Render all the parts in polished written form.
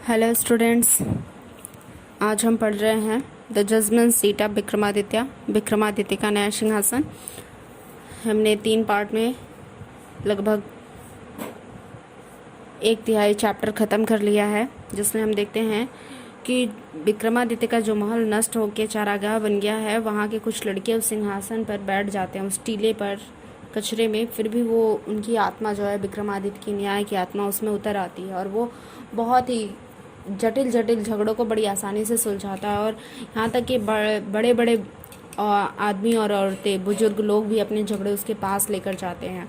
Hello students, आज हम पढ़ रहे हैं the judgement seat of Vikramaditya का नया सिंहासन। हमने 3 पार्ट में लगभग 1/3 चैप्टर ख़त्म कर लिया है, जिसमें हम देखते हैं कि विक्रमादित्य का जो महल नष्ट होकर चारागाह बन गया है, वहाँ के कुछ लड़के उस सिंहासन पर बैठ जाते हैं, उस टीले पर, कचरे में। फिर भी वो उनकी आत्मा जो है, विक्रमादित्य की न्याय की आत्मा उसमें उतर आती है और वो बहुत ही जटिल झगड़ों को बड़ी आसानी से सुलझाता है। और यहाँ तक कि बड़े बड़े आदमी और औरतें, बुजुर्ग लोग भी अपने झगड़े उसके पास लेकर जाते हैं।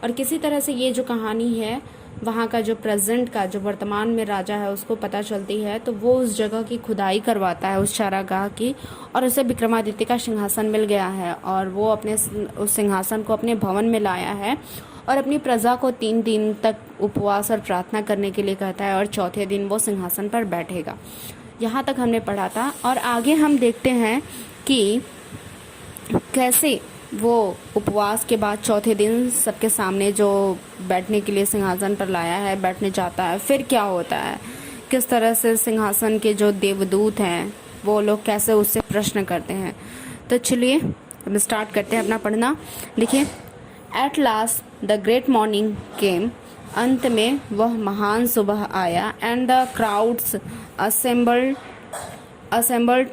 और किसी तरह से ये जो कहानी है, वहाँ का जो प्रेजेंट का, जो वर्तमान में राजा है, उसको पता चलती है, तो वो उस जगह की खुदाई करवाता है, उस चारागाह की, और उसे विक्रमादित्य का सिंहासन मिल गया है। और वो अपने उस सिंहासन को अपने भवन में लाया है और अपनी प्रजा को 3 दिन तक उपवास और प्रार्थना करने के लिए कहता है, और चौथे दिन वो सिंहासन पर बैठेगा। यहाँ तक हमने पढ़ा था। और आगे हम देखते हैं कि कैसे वो उपवास के बाद चौथे दिन सबके सामने जो बैठने के लिए सिंहासन पर लाया है, बैठने जाता है। फिर क्या होता है, किस तरह से सिंहासन के जो देवदूत हैं वो लोग कैसे उससे प्रश्न करते हैं। तो चलिए हम स्टार्ट करते हैं अपना पढ़ना। देखिए, at last the great morning came, अंत में वह महान सुबह आया, and the crowds assembled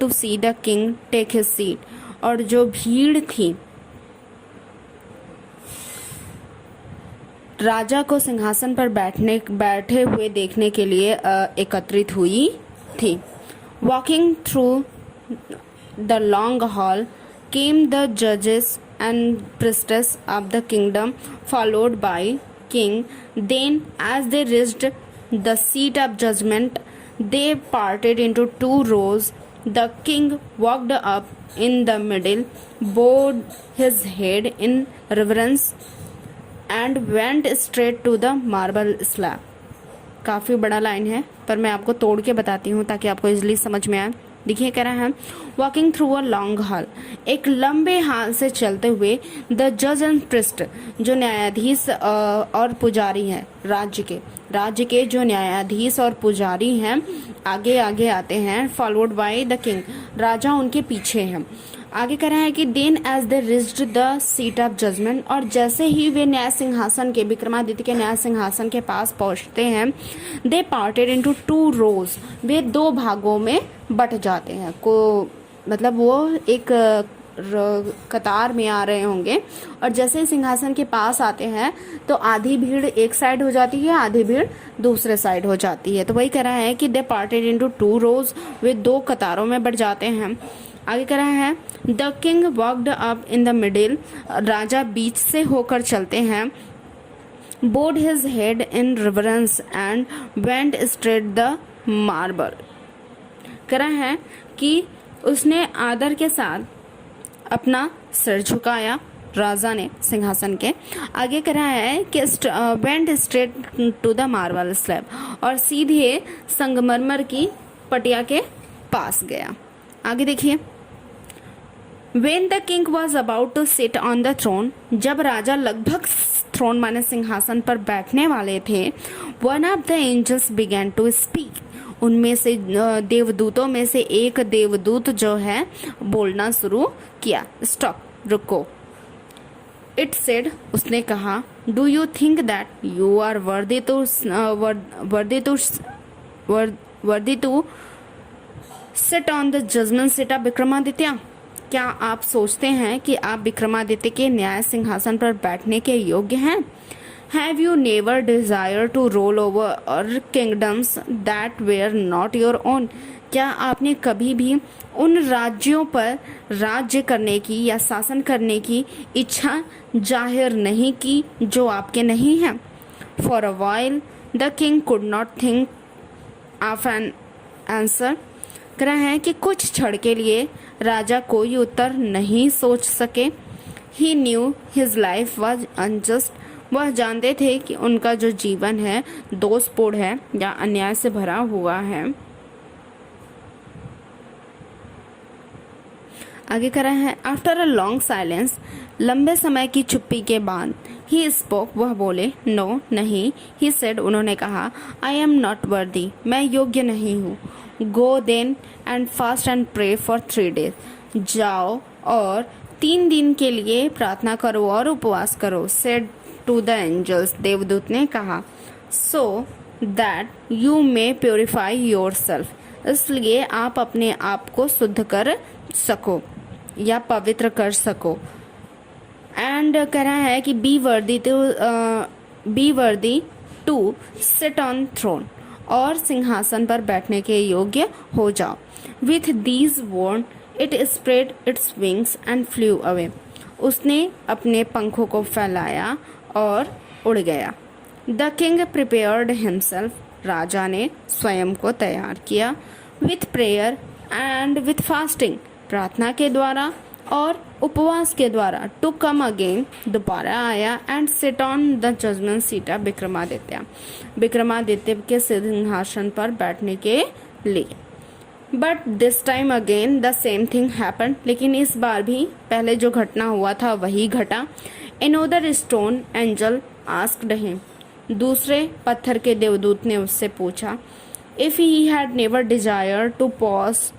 to see the king take his seat, और जो भीड़ थी राजा को सिंहासन पर बैठे हुए देखने के लिए एकत्रित हुई थी। Walking through the long haul came the जजेस and priestess of the kingdom, followed by king. Then as they reached the seat of judgment, they parted into 2 rows. The king walked up in the middle, bowed his head in reverence, and went straight to the marble slab. काफ़ी बड़ा line है, पर मैं आपको तोड़ के बताती हूँ ताकि आपको इजली समझ में आए। देखिए, कह रहा है walking through a long haul, एक लंबे हाल से चलते हुए, द जज एंड प्रिस्ट, जो न्यायाधीश और पुजारी हैं, राज्य के जो न्यायाधीश और पुजारी हैं, आगे आगे आते हैं। फॉलोड बाय द किंग, राजा उनके पीछे हैं। आगे कह रहा है कि then as they reached the seat of judgement, और जैसे ही वे न्याय सिंहासन के, विक्रमादित्य के न्याय सिंहासन के पास पहुंचते हैं, दे पार्टेड इनटू 2 रोज, वे 2 भागों में बट जाते हैं। मतलब वो एक कतार में आ रहे होंगे, और जैसे ही सिंहासन के पास आते हैं तो आधी भीड़ एक साइड हो जाती है, आधी भीड़ दूसरे साइड हो जाती है। तो वही कह रहा है कि दे पार्टेड इनटू 2 रोज, वे 2 कतारों में बट जाते हैं। आगे कह रहा है the king walked up in the middle, राजा बीच से होकर चलते हैं। Bowed his head in reverence and went straight the marble, कह रहा है कि उसने आदर के साथ अपना सिर झुकाया, राजा ने सिंहासन के। आगे कह रहा है कि went straight to the marble slab, और सीधे संगमरमर की पटिया के पास गया। आगे देखिए, When the king was about to sit on the throne, जब राजा लगभग थ्रोन माने सिंहासन पर बैठने वाले थे, one of the angels began to speak, उनमें से देवदूतों में से एक देवदूत जो है बोलना शुरू किया। स्टॉप, रुको। It said, उसने कहा, Do you think that you are worthy to sit on the judgment seat of Vikramaditya? क्या आप सोचते हैं कि आप विक्रमादित्य के न्याय सिंहासन पर बैठने के योग्य हैं? Have you never desired to rule over kingdoms that were not your own? क्या आपने कभी भी उन राज्यों पर राज्य करने की या शासन करने की इच्छा जाहिर नहीं की जो आपके नहीं हैं? For a while, the king could not think of an answer. कह रहा है कि कुछ क्षण के लिए राजा कोई उत्तर नहीं सोच सके। He knew his life was unjust. वह जानते थे कि उनका जो जीवन है दोषपूर्ण है या अन्याय से भरा हुआ है। आगे करा है आफ्टर अ लॉन्ग साइलेंस, लंबे समय की चुप्पी के बाद, ही स्पोक, वह बोले, नो नहीं, ही सेड, उन्होंने कहा, आई एम नॉट वर्दी, मैं योग्य नहीं हूँ, go then and fast and pray for 3 days, जाओ और 3 दिन के लिए प्रार्थना करो और उपवास करो, सेड टू द एंजल्स, देवदूत ने कहा, so that you may purify your self, इसलिए आप अपने आप को शुद्ध कर सको या पवित्र कर सको। एंड कह रहा है कि be worthy to sit on throne, और सिंहासन पर बैठने के योग्य हो जाओ। With these word it spread its wings and flu away, उसने अपने पंखों को फैलाया और उड़ गया। द किंग प्रिपेयर्ड हिमसेल्फ, राजा ने स्वयं को तैयार किया। With prayer and with fasting, प्रार्थना के द्वारा और उपवास के द्वारा, टू कम अगेन, दोबारा आया, and sit on the judgement seat of Vikramaditya, Vikramaditya के सिंहासन पर बैठने के लिए। But this time again the same thing happen, लेकिन इस बार भी पहले जो घटना हुआ था वही घटा। Another stone angel asked him, दूसरे पत्थर के देवदूत ने उससे पूछा, if he had never desire to possess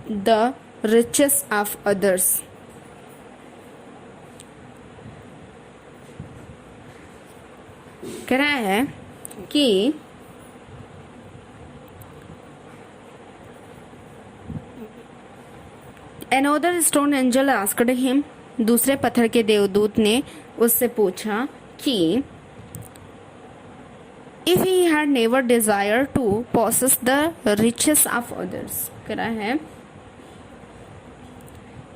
the riches of others, कह रहा है कि another stone angel asked him, दूसरे पत्थर के देवदूत ने उससे पूछा कि if he had never desired to possess the riches of others, कह रहा है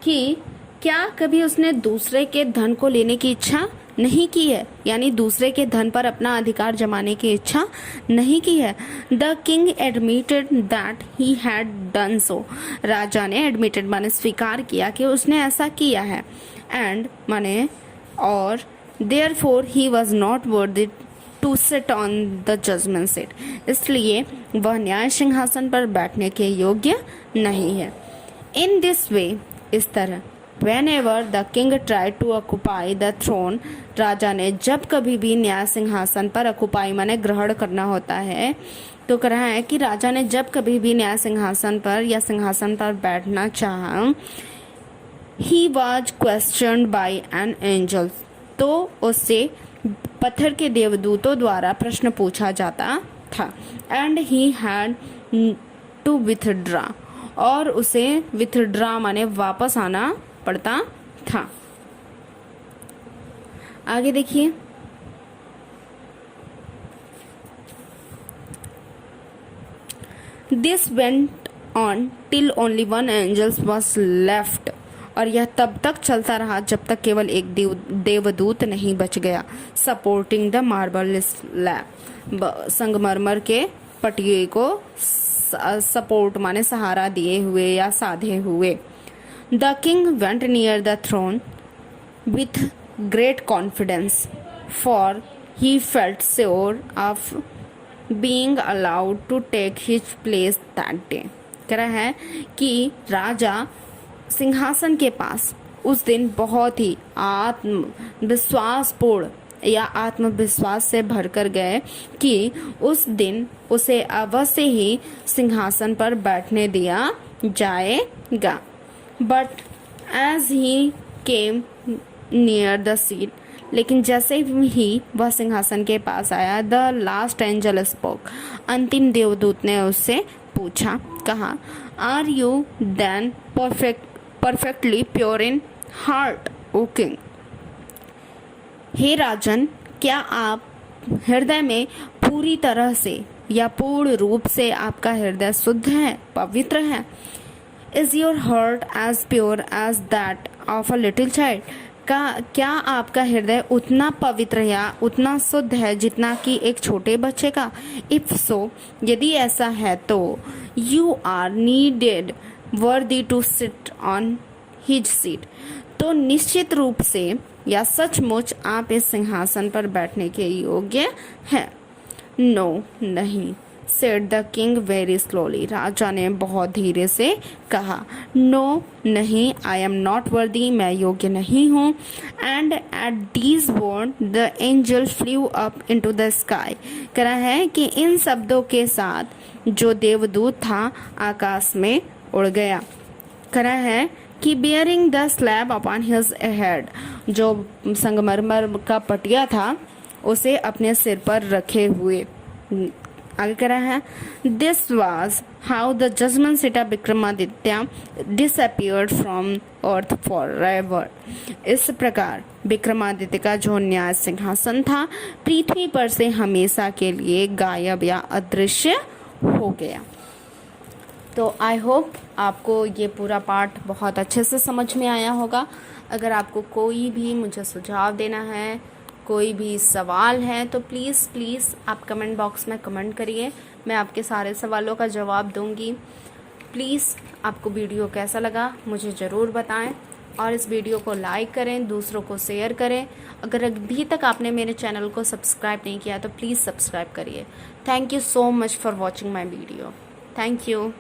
कि क्या कभी उसने दूसरे के धन को लेने की इच्छा नहीं की है, यानी दूसरे के धन पर अपना अधिकार जमाने की इच्छा नहीं की है। The king admitted that he had done so, राजा ने एडमिटेड माने स्वीकार किया कि उसने ऐसा किया है, एंड माने और therefore he was not worthy to sit on the judgement seat, इसलिए वह न्याय सिंहासन पर बैठने के योग्य नहीं है। इन दिस वे, इस तरह, whenever the king tried to occupy the throne, राजा ने जब कभी भी न्याय सिंहासन पर अकुपाई माने ग्रहण करना होता है, तो कह रहा है कि राजा ने जब कभी भी न्याय सिंहासन पर या सिंहासन पर बैठना चाहा, he was questioned by an angel, तो उससे पत्थर के देवदूतों द्वारा प्रश्न पूछा जाता था, and he had to withdraw, और उसे विथड्रा माने वापस आना पड़ता था। आगे देखिए, this went on till only one angels was left, और यह तब तक चलता रहा जब तक केवल एक देवदूत नहीं बच गया। सपोर्टिंग द मार्बल स्लैब, संगमरमर के पटिए को सपोर्ट माने सहारा दिए हुए या साधे हुए। The king went near the throne with great confidence, for he felt sure of being allowed to take his place that day. कह रहा है कि राजा सिंहासन के पास उस दिन बहुत ही आत्मविश्वासपूर्ण या आत्मविश्वास से भरकर गए कि उस दिन उसे अवश्य ही सिंहासन पर बैठने दिया जाएगा। But as he came near the seat, लेकिन जैसे ही वह सिंहासन के पास आया, द लास्ट एंजल स्पोक, अंतिम देवदूत ने उससे पूछा, कहा, are you then perfectly pure in heart O king, हे राजन, क्या आप हृदय में पूरी तरह से या पूर्ण रूप से आपका हृदय शुद्ध है, पवित्र है? Is your heart as pure as that of a little child, का क्या आपका हृदय उतना पवित्र या उतना शुद्ध है जितना कि एक छोटे बच्चे का? इफ सो, यदि ऐसा है तो you are needed worthy to sit on his seat, तो निश्चित रूप से या सचमुच आप इस सिंहासन पर बैठने के योग्य हैं। नो नहीं, said the king very slowly. राजा ने बहुत धीरे से कहा, no, नहीं, I am not worthy, मैं योग्य नहीं हूँ. And at these words, the angel flew up into the sky. कह रहा है कि इन शब्दों के साथ जो देवदूत था आकाश में उड़ गया. कह रहा है कि bearing the slab upon his head, जो संगमरमर का पटिया था उसे अपने सिर पर रखे हुए. आगे कह रहा है, this was how the judgement seat of Vikramaditya disappeared from earth for ever. इस प्रकार विक्रमादित्य का जो न्याय सिंहासन था पृथ्वी पर से हमेशा के लिए गायब या अदृश्य हो गया. तो आई होप आपको ये पूरा पार्ट बहुत अच्छे से समझ में आया होगा. अगर आपको कोई भी मुझे सुझाव देना है, कोई भी सवाल है, तो प्लीज़ आप कमेंट बॉक्स में कमेंट करिए. मैं आपके सारे सवालों का जवाब दूंगी. प्लीज़ आपको वीडियो कैसा लगा मुझे ज़रूर बताएं और इस वीडियो को लाइक करें, दूसरों को शेयर करें. अगर अभी तक आपने मेरे चैनल को सब्सक्राइब नहीं किया तो प्लीज़ सब्सक्राइब करिए. Thank you so much for watching my video. Thank you.